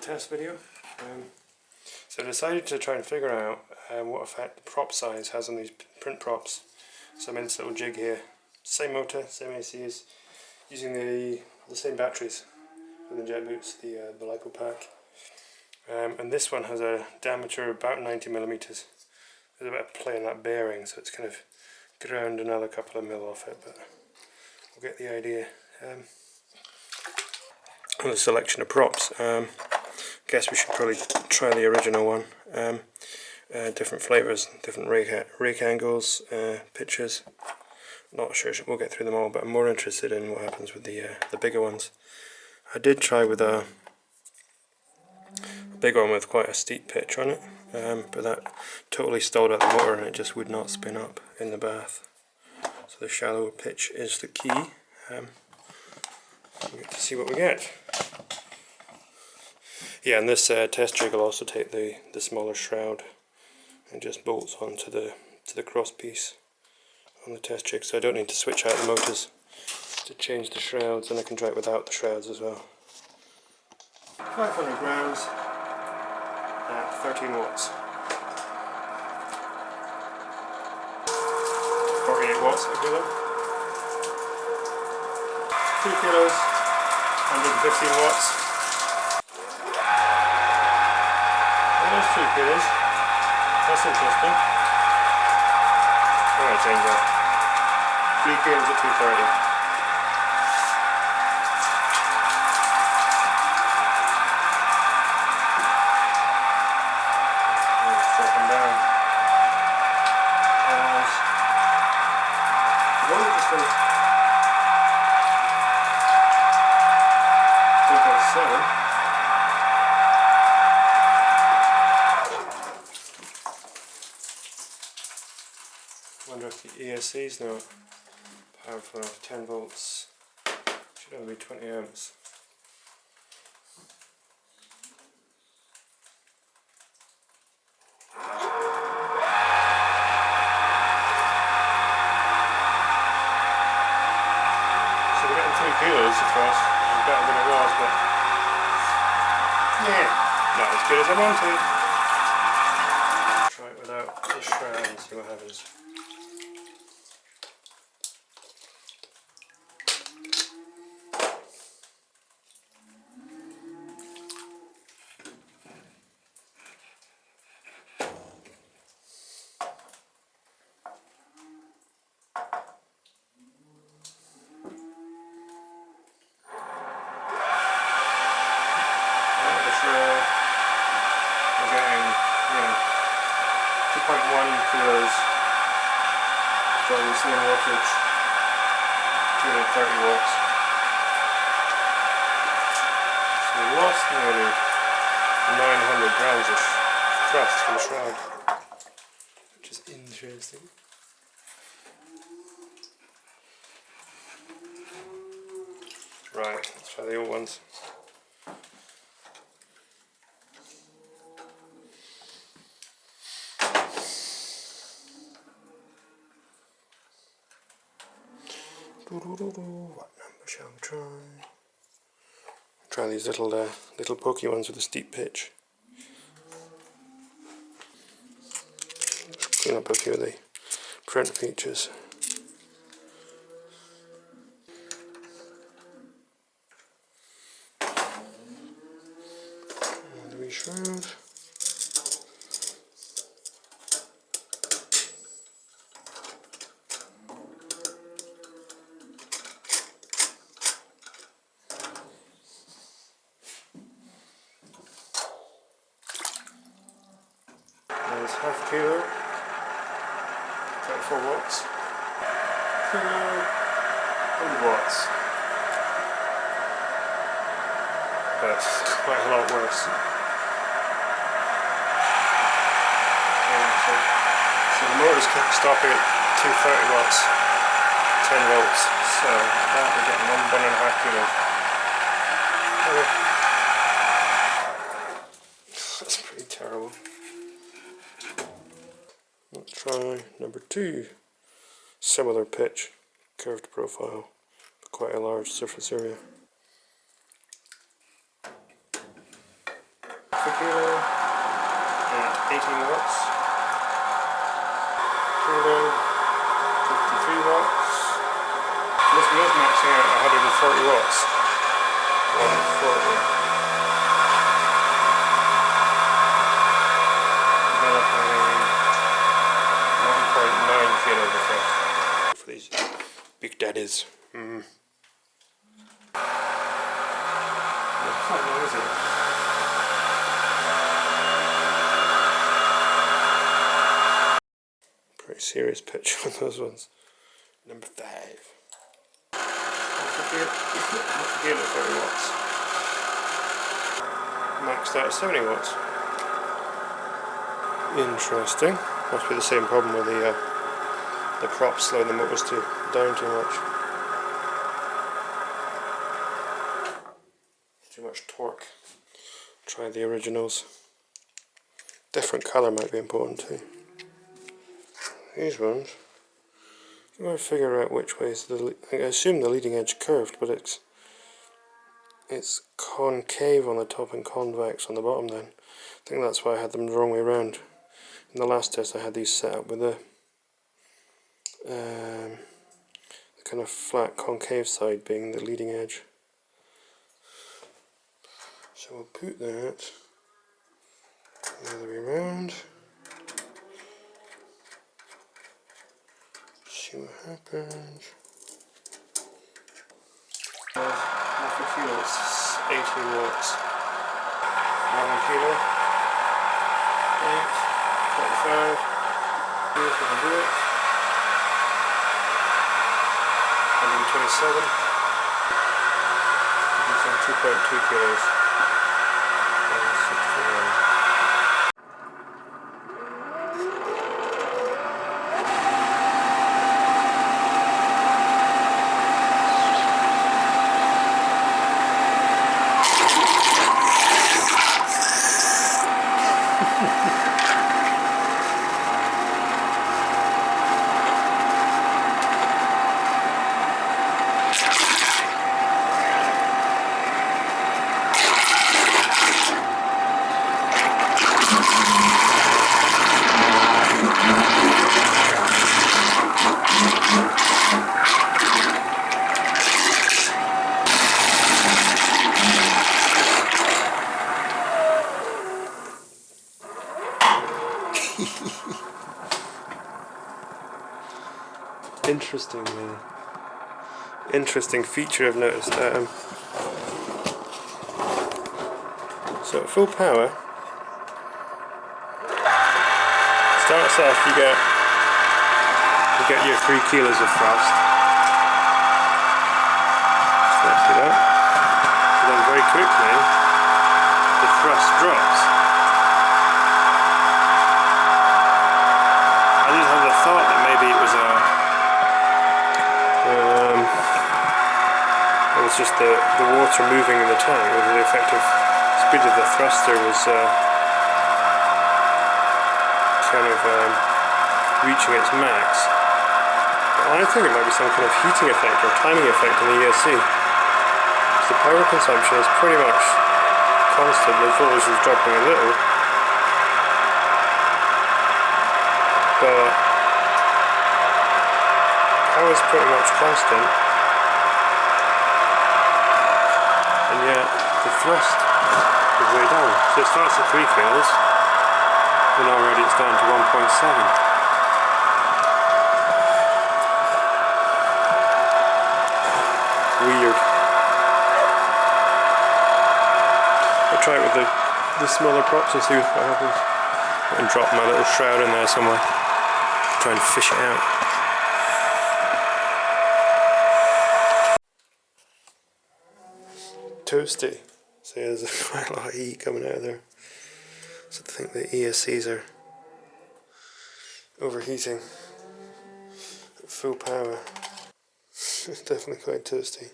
test video. So I decided to try and figure out what effect the prop size has on these print props. So I'm in this little jig here, same motor, same ACs, using the same batteries for the jet boots, the LiPo pack. And this one has a diameter of about 90 millimeters. There's a bit of play in that bearing, so it's kind of ground another couple of mil off it, but we'll get the idea. The selection of props. Guess we should probably try the original one. Different flavors, different rake angles, pitches. Not sure we'll get through them all, but I'm more interested in what happens with the bigger ones. I did try with a big one with quite a steep pitch on it, but that totally stalled out the motor and it just would not spin up in the bath. So the shallower pitch is the key. We'll get to see what we get. Yeah, and this test jig will also take the smaller shroud and just bolts onto the cross piece on the test jig, so I don't need to switch out the motors to change the shrouds, and I can try it without the shrouds as well. 500 grams at 13 watts. 48 watts a kilo. 2 kilos, 115 watts. There's 2 kilos. That's interesting. I'm going to change that. 3 kilos at 230. It's dropping down. It's 2.7. I wonder if the ESC is not powerful enough. 10 volts should only be 20 amps. So we're getting 3 kilos at first. It's better than it was, but yeah, not as good as I wanted. Try it without the shroud and see what happens. I'm getting 2.1 kilos for the same wattage, 230 watts. So we lost nearly 900 grams of thrust from the shroud, which is interesting. Right, let's try the old ones. What number shall we try? Try these little pokey ones with a steep pitch. Just clean up a few of the print features. And the wee shroud. There's half a kilo, 34 watts, kilo, 100 watts. That's quite a lot worse. So the motor's stopping at 230 watts, 10 volts, so that we're getting 1.5 kilos. That's pretty terrible. Let's try number 2. Similar pitch, curved profile, but quite a large surface area. a kilo at 18 watts. Kilo, 53 watts. This one is maxing out at 140 watts. 140. Developing 1.9 kilos of fish for these big daddies. How long is it? Pretty serious pitch on those ones. Number 5. Half a kilo, 30 watts. Maxed out at 70 watts. Interesting. Must be the same problem with the props slowing the motors down too much. Too much torque. Try the originals. Different colour might be important too. These ones, I'm going to figure out which way is I assume the leading edge curved, but it's concave on the top and convex on the bottom then. I think that's why I had them the wrong way around. In the last test I had these set up with the kind of flat concave side being the leading edge. So we'll put that the other way around. See what happens. Half a kilo, it's 18 watts. 1 kilo. 8, 45. See if we can do it. 127. This is 2.2 kilos. 161. Interesting feature I've noticed. So at full power, starts off you get your 3 kilos of thrust. So let's do that. And then very quickly the thrust drops. I did have the thought that maybe it was it was just the water moving in the tank, or the effective speed of the thruster was kind of reaching its max. But I think it might be some kind of heating effect or timing effect in the ESC. Because the power consumption is pretty much constant, the voltage is dropping a little. But power is pretty much constant. And yet the thrust is way down. So it starts at 3 kilos, and already it's down to 1.7. Weird. I'll try it with the smaller props and see what happens. And drop my little shroud in there somewhere. Try and fish it out. Toasty. See, there's quite a lot of heat coming out of there. So I think the ESCs are overheating at full power. It's definitely quite toasty.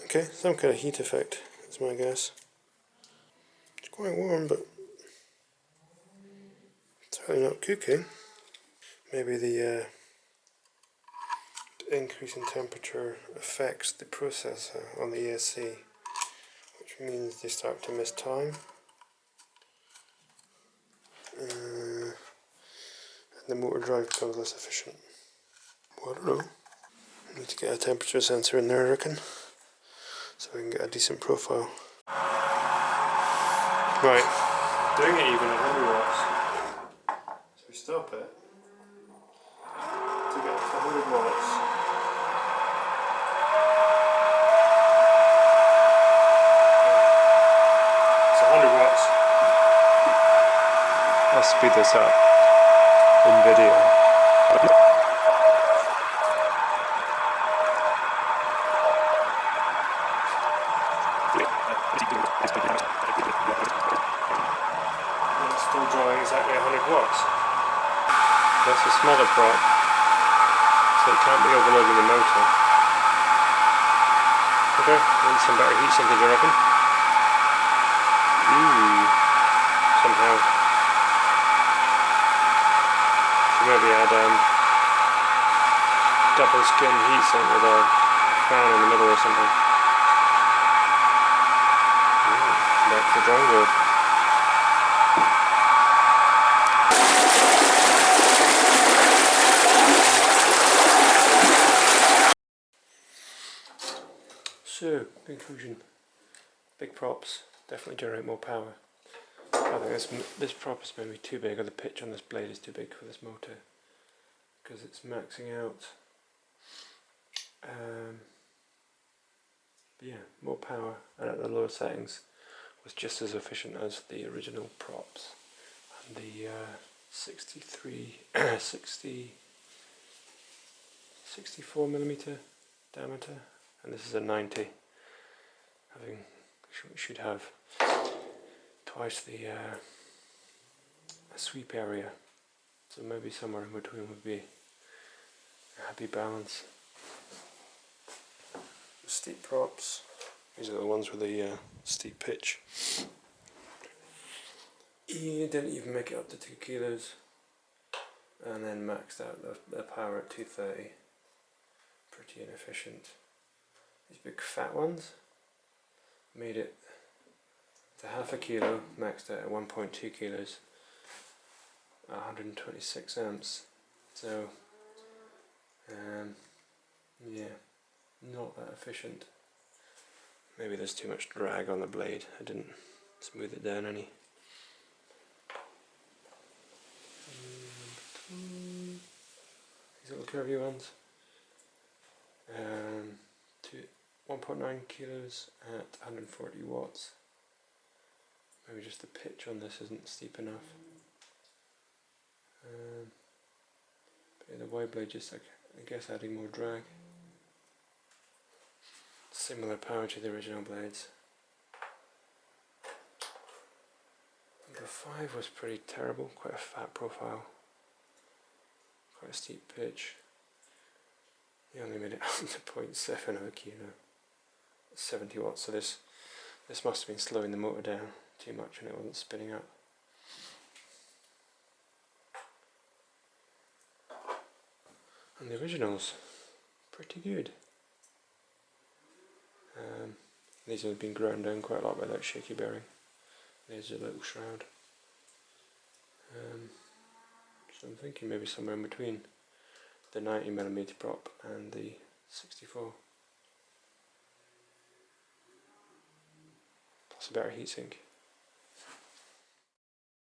Okay, some kind of heat effect is my guess. It's quite warm, but it's really not cooking. Maybe the increase in temperature affects the processor on the ESC, which means they start to miss time. and the motor drive becomes less efficient. Well, I don't know. Need to get a temperature sensor in there, I reckon, so we can get a decent profile. Right, doing it even at 100 watts. So we stop it to get to 100 watts. It's 100 watts. I'll speed this up in video. It's still drawing exactly 100 watts. That's a smaller prop, so it can't be overloading the motor. Okay, need some better heat sinkage, I reckon. Somehow. Should maybe add double skin heatsink with a fan in the middle or something. Back to the drawing board. So, conclusion. Big props definitely generate more power. I think this prop is maybe too big, or the pitch on this blade is too big for this motor, because it's maxing out. But yeah, more power, and at the lower settings was just as efficient as the original props. And the 64mm diameter, and this is a 90. Having should have twice the sweep area, so maybe somewhere in between would be a happy balance. Steep props, these are the ones with the steep pitch. You didn't even make it up to 2 kilos, and then maxed out the power at 230. Pretty inefficient. These big fat ones made it to half a kilo, maxed out at 1.2 kilos, 126 amps. So, yeah, not that efficient. Maybe there's too much drag on the blade. I didn't smooth it down any. These little curvy ones. 1.9 kilos at 140 watts. Maybe just the pitch on this isn't steep enough. But the wide blade just, I guess, adding more drag. Similar power to the original blades. The 5 was pretty terrible, quite a fat profile, quite a steep pitch. He only made it up to 0.7 of a kilo, 70 watts, so this must have been slowing the motor down too much and it wasn't spinning up. And the original's pretty good. These have been ground down quite a lot by that shaky bearing. There's a little shroud. So I'm thinking maybe somewhere in between the 90mm prop and the 64. Plus a better heatsink.